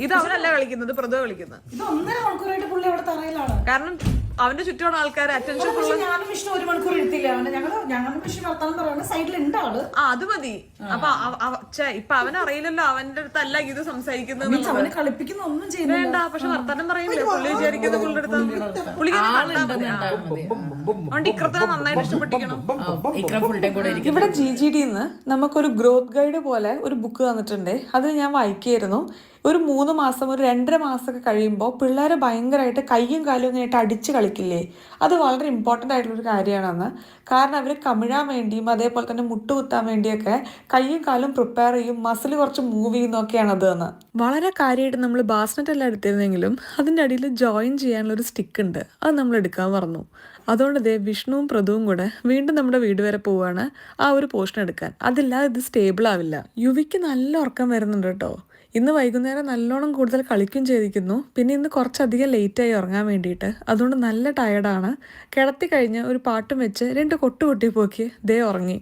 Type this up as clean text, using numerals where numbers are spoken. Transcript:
ഇത് അവനല്ല കളിക്കുന്നത്, പ്രതു കളിക്കുന്നത്. ഇത് 1.5 മണിക്കൂറായിട്ട് പുള്ളി അവിടെ തറയിലാണ്. കാരണം അവന്റെ ചുറ്റുമുള്ള ആൾക്കാരെ അറ്റൻഷൻ ഞാനും വിഷ്ണു 1 മണിക്കൂർ എടുത്തില്ല. ഞങ്ങളുടെ വിഷ്ണു വർത്താനം പറയുന്നത് സൈഡിലുണ്ട് ആള്. അത് മതി. അപ്പൊ ഇപ്പൊ അവനറിയില്ലല്ലോ അവന്റെ അടുത്തല്ല ഇത് സംസാരിക്കുന്നത്. അവനെ കളിപ്പിക്കുന്ന ഒന്നും ചെയ്യുന്നില്ല. വേണ്ട, പക്ഷെ വർത്താനം പറയില്ലേ, പുള്ളി വിചാരിക്കുന്നത് പുള്ളിയുടെ അടുത്ത് പുള്ളിക്ക് ഇക്രത്തിനെ നന്നായിട്ട് ഇഷ്ടപ്പെട്ടിരിക്കണം. ഇവിടെ GGDന്ന് നമുക്കൊരു ഗ്രോത്ത് ഗൈഡ് പോലെ ഒരു ബുക്ക് തന്നിട്ടുണ്ട്. അത് ഞാൻ വായിക്കായിരുന്നു. ഒരു 3 മാസം, ഒരു 2.5 മാസമൊക്കെ കഴിയുമ്പോൾ പിള്ളേർ ഭയങ്കരമായിട്ട് കയ്യും കാലും ഇങ്ങനെയായിട്ട് അടിച്ച് കളിക്കില്ലേ, അത് വളരെ ഇമ്പോർട്ടൻ്റ് ആയിട്ടുള്ളൊരു കാര്യമാണെന്ന്. കാരണം അവർ കമിഴാൻ വേണ്ടിയും അതേപോലെ തന്നെ മുട്ടുകുത്താൻ വേണ്ടിയൊക്കെ കയ്യും കാലും പ്രിപ്പയർ ചെയ്യും, മസിൽ കുറച്ച് മൂവ് ചെയ്യുന്നൊക്കെയാണ് അത് എന്ന്. വളരെ കാര്യമായിട്ട് നമ്മൾ ബാസ്നെറ്റ് എല്ലാം എടുത്തിരുന്നെങ്കിലും അതിൻ്റെ അടിയിൽ ജോയിൻ ചെയ്യാനുള്ള ഒരു സ്റ്റിക്ക് ഉണ്ട്, അത് നമ്മൾ എടുക്കാൻ പറഞ്ഞു. അതുകൊണ്ട് വിഷ്ണുവും പ്രതുവും കൂടെ വീണ്ടും നമ്മുടെ വീട് വരെ പോവുകയാണ് ആ ഒരു പോർഷൻ എടുക്കാൻ. അതില്ലാതെ ഇത് സ്റ്റേബിൾ ആവില്ല. യുവിക്ക് നല്ല ഉറക്കം വരുന്നുണ്ട് കേട്ടോ. ഇന്ന് വൈകുന്നേരം നല്ലോണം കൂടുതൽ കളിക്കും ചെയ്തിരിക്കുന്നു. പിന്നെ ഇന്ന് കുറച്ചധികം ലേറ്റായി ഉറങ്ങാൻ വേണ്ടിയിട്ട്, അതുകൊണ്ട് നല്ല ടയർഡാണ്. കിടത്തി കഴിഞ്ഞ് ഒരു പാട്ടും വെച്ച് 2 കൊട്ടുപൊട്ടി പോക്കി ഉറങ്ങി.